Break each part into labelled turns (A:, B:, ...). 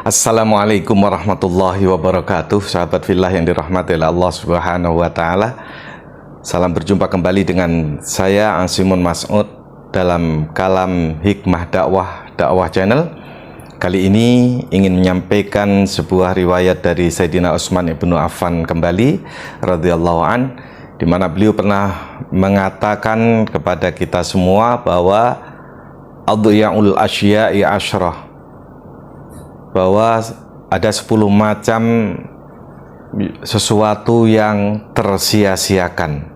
A: Assalamualaikum warahmatullahi wabarakatuh. Sahabat fillah yang dirahmati oleh Allah Subhanahu wa taala. Salam berjumpa kembali dengan saya Asimun Mas'ud dalam kalam Hikmah Dakwah Channel. Kali ini ingin menyampaikan sebuah riwayat dari Sayyidina Utsman ibnu Affan kembali radhiyallahu an, di mana beliau pernah mengatakan kepada kita semua bahwa adhiya'ul asya'i asyrah, bahwa ada 10 macam sesuatu yang tersia-siakan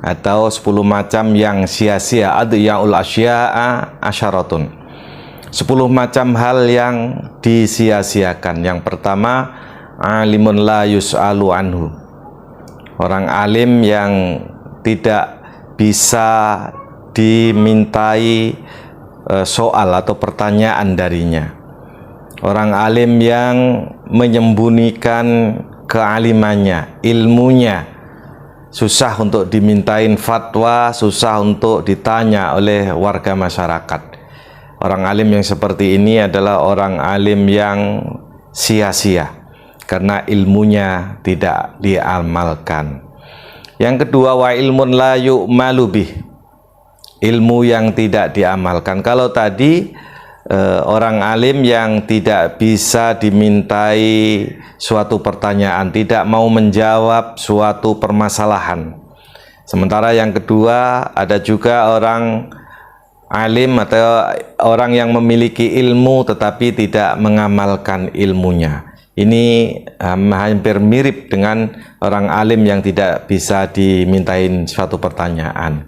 A: atau 10 macam yang sia-sia. Adhiya'ul asya'a asyaratun, 10 macam hal yang disia-siakan. Yang pertama, alimun la yus'alu anhu, orang alim yang tidak bisa dimintai soal atau pertanyaan darinya. Orang alim yang menyembunyikan kealimannya, ilmunya, susah untuk dimintain fatwa, susah untuk ditanya oleh warga masyarakat. Orang alim yang seperti ini adalah orang alim yang sia-sia karena ilmunya tidak diamalkan. Yang kedua, wa ilmun la yu'malu bih, ilmu yang tidak diamalkan. Kalau tadi orang alim yang tidak bisa dimintai suatu pertanyaan, tidak mau menjawab suatu permasalahan. Sementara yang kedua, ada juga orang alim atau orang yang memiliki ilmu tetapi tidak mengamalkan ilmunya. Ini hampir mirip dengan orang alim yang tidak bisa dimintain suatu pertanyaan.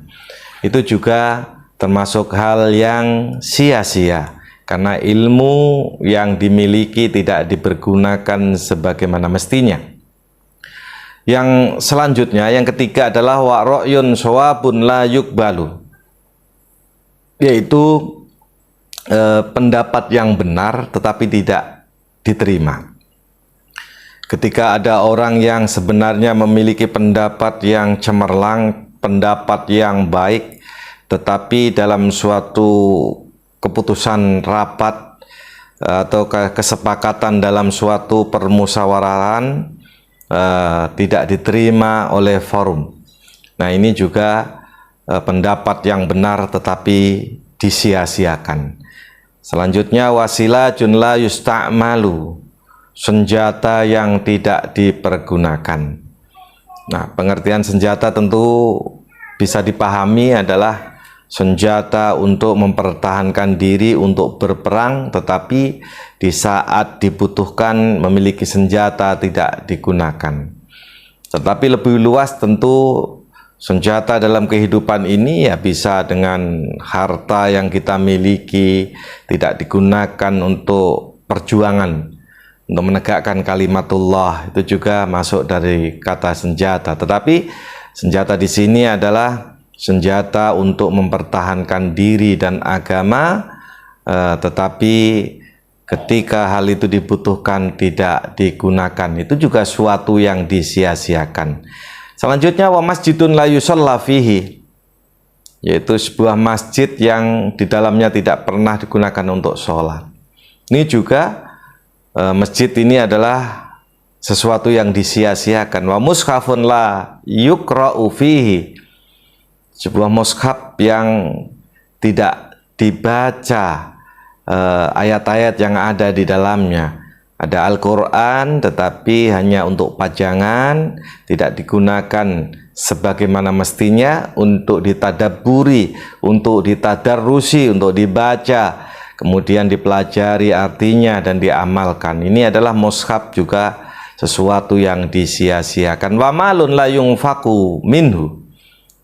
A: Itu juga termasuk hal yang sia-sia karena ilmu yang dimiliki tidak dipergunakan sebagaimana mestinya. Yang selanjutnya, yang ketiga adalah wa ra'yun shawabun la yuqbalu, yaitu pendapat yang benar tetapi tidak diterima. Ketika ada orang yang sebenarnya memiliki pendapat yang cemerlang, pendapat yang baik, tetapi dalam suatu keputusan rapat atau kesepakatan dalam suatu permusyawaratan tidak diterima oleh forum. Nah, ini juga pendapat yang benar tetapi disia-siakan. Selanjutnya, wasilajun la yusta'malu, senjata yang tidak dipergunakan. Nah, pengertian senjata tentu bisa dipahami adalah senjata untuk mempertahankan diri, untuk berperang, tetapi di saat dibutuhkan memiliki senjata tidak digunakan. Tetapi lebih luas tentu senjata dalam kehidupan ini ya bisa dengan harta yang kita miliki, tidak digunakan untuk perjuangan, untuk menegakkan kalimatullah, itu juga masuk dari kata senjata. Tetapi senjata di sini adalah senjata untuk mempertahankan diri dan agama, tetapi ketika hal itu dibutuhkan tidak digunakan, itu juga suatu yang disia-siakan. Selanjutnya, wa masjidun la yusalla fihi, yaitu sebuah masjid yang di dalamnya tidak pernah digunakan untuk sholat. Ini juga masjid ini adalah sesuatu yang disia-siakan. Wa mushafun la yuqra'u fihi, sebuah mushaf yang tidak dibaca ayat-ayat yang ada di dalamnya. Ada Al-Quran tetapi hanya untuk pajangan, tidak digunakan sebagaimana mestinya untuk ditadabburi, untuk ditadarrusi, untuk dibaca, kemudian dipelajari artinya dan diamalkan. Ini adalah mushaf juga sesuatu yang disia-siakan. Wa malun la yunfaqu minhu,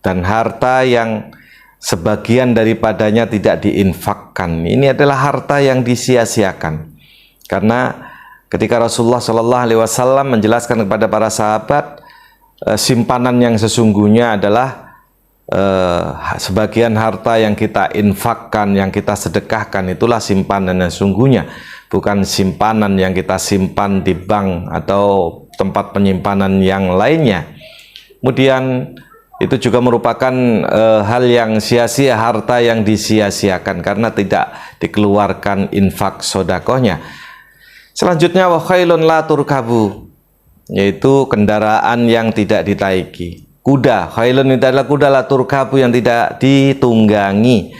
A: dan harta yang sebagian daripadanya tidak diinfakkan. Ini adalah harta yang disia-siakan. Karena ketika Rasulullah Shallallahu Alaihi Wasallam menjelaskan kepada para sahabat, simpanan yang sesungguhnya adalah sebagian harta yang kita infakkan, yang kita sedekahkan, itulah simpanan yang sesungguhnya, bukan simpanan yang kita simpan di bank atau tempat penyimpanan yang lainnya. Kemudian itu juga merupakan hal yang sia-sia, harta yang disia-siakan karena tidak dikeluarkan infak sodakohnya. Selanjutnya wa khailun la turkabu, yaitu kendaraan yang tidak ditaiki. Kuda, khailun itu adalah kuda, la turkabu yang tidak ditunggangi.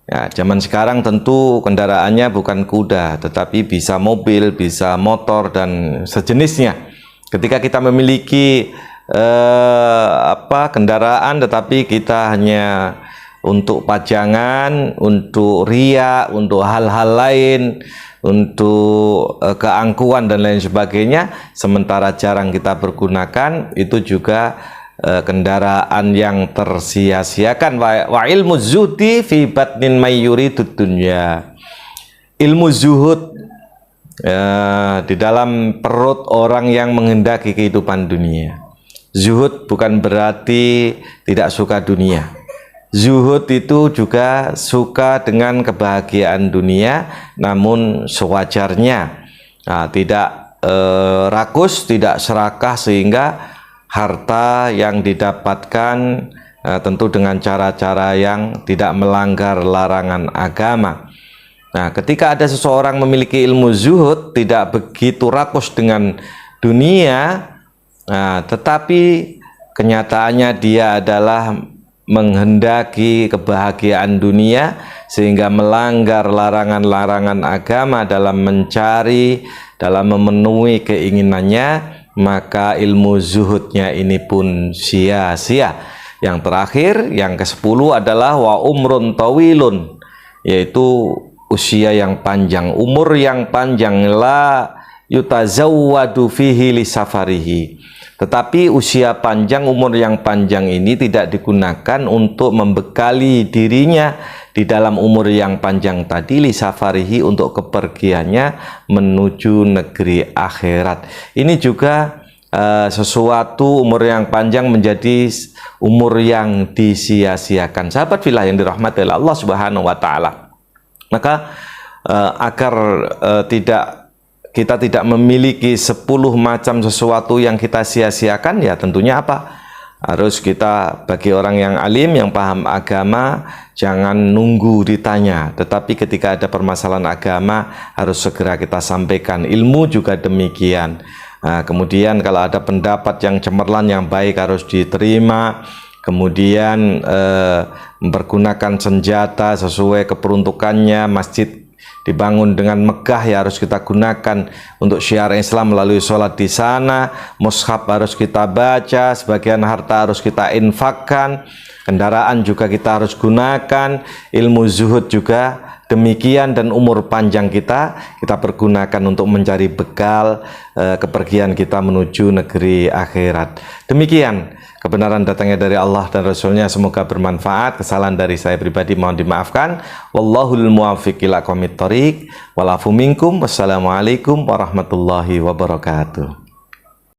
A: Ya, zaman sekarang tentu kendaraannya bukan kuda, tetapi bisa mobil, bisa motor dan sejenisnya. Ketika kita memiliki kendaraan, tetapi kita hanya untuk pajangan, untuk riya, untuk hal-hal lain, untuk keangkuhan dan lain sebagainya, sementara jarang kita pergunakan, itu juga kendaraan yang tersia-siakan. Wa ilmu zuhdi fi batnin mayyuridud dunya, ilmu zuhud di dalam perut orang yang menghendaki kehidupan dunia. Zuhud bukan berarti tidak suka dunia. Zuhud itu juga suka dengan kebahagiaan dunia, namun sewajarnya, tidak rakus, tidak serakah, sehingga harta yang didapatkan tentu dengan cara-cara yang tidak melanggar larangan agama. Nah, ketika ada seseorang memiliki ilmu zuhud, tidak begitu rakus dengan dunia, tetapi kenyataannya dia adalah menghendaki kebahagiaan dunia, sehingga melanggar larangan-larangan agama dalam mencari, dalam memenuhi keinginannya, maka ilmu zuhudnya ini pun sia-sia. Yang terakhir, yang ke-10 adalah wa umrun tawilun, yaitu usia yang panjang, umur yang panjang, la yutazawwadu fihi li safarihi. Tetapi usia panjang, umur yang panjang ini tidak digunakan untuk membekali dirinya di dalam umur yang panjang tadi, li safarihi, untuk kepergiannya menuju negeri akhirat. Ini juga sesuatu, umur yang panjang menjadi umur yang disia-siakan. Sahabat fillah yang dirahmati oleh Allah Subhanahu wa taala. Maka agar kita tidak memiliki 10 macam sesuatu yang kita sia-siakan, ya tentunya apa? Harus kita, bagi orang yang alim, yang paham agama, jangan nunggu ditanya, tetapi ketika ada permasalahan agama harus segera kita sampaikan. Ilmu juga demikian. Kemudian kalau ada pendapat yang cemerlang, yang baik, harus diterima. Kemudian mempergunakan senjata sesuai keperuntukannya. Masjid dibangun dengan megah, ya harus kita gunakan untuk syiar Islam melalui sholat di sana. Mushaf harus kita baca, sebagian harta harus kita infakkan, kendaraan juga kita harus gunakan, ilmu zuhud juga demikian, dan umur panjang kita pergunakan untuk mencari bekal kepergian kita menuju negeri akhirat. Demikian, kebenaran datangnya dari Allah dan Rasulnya, semoga bermanfaat. Kesalahan dari saya pribadi mohon dimaafkan. Wallahul muwaffiq ila aqwamit thoriq. Walafu minkum. Wassalamualaikum warahmatullahi wabarakatuh.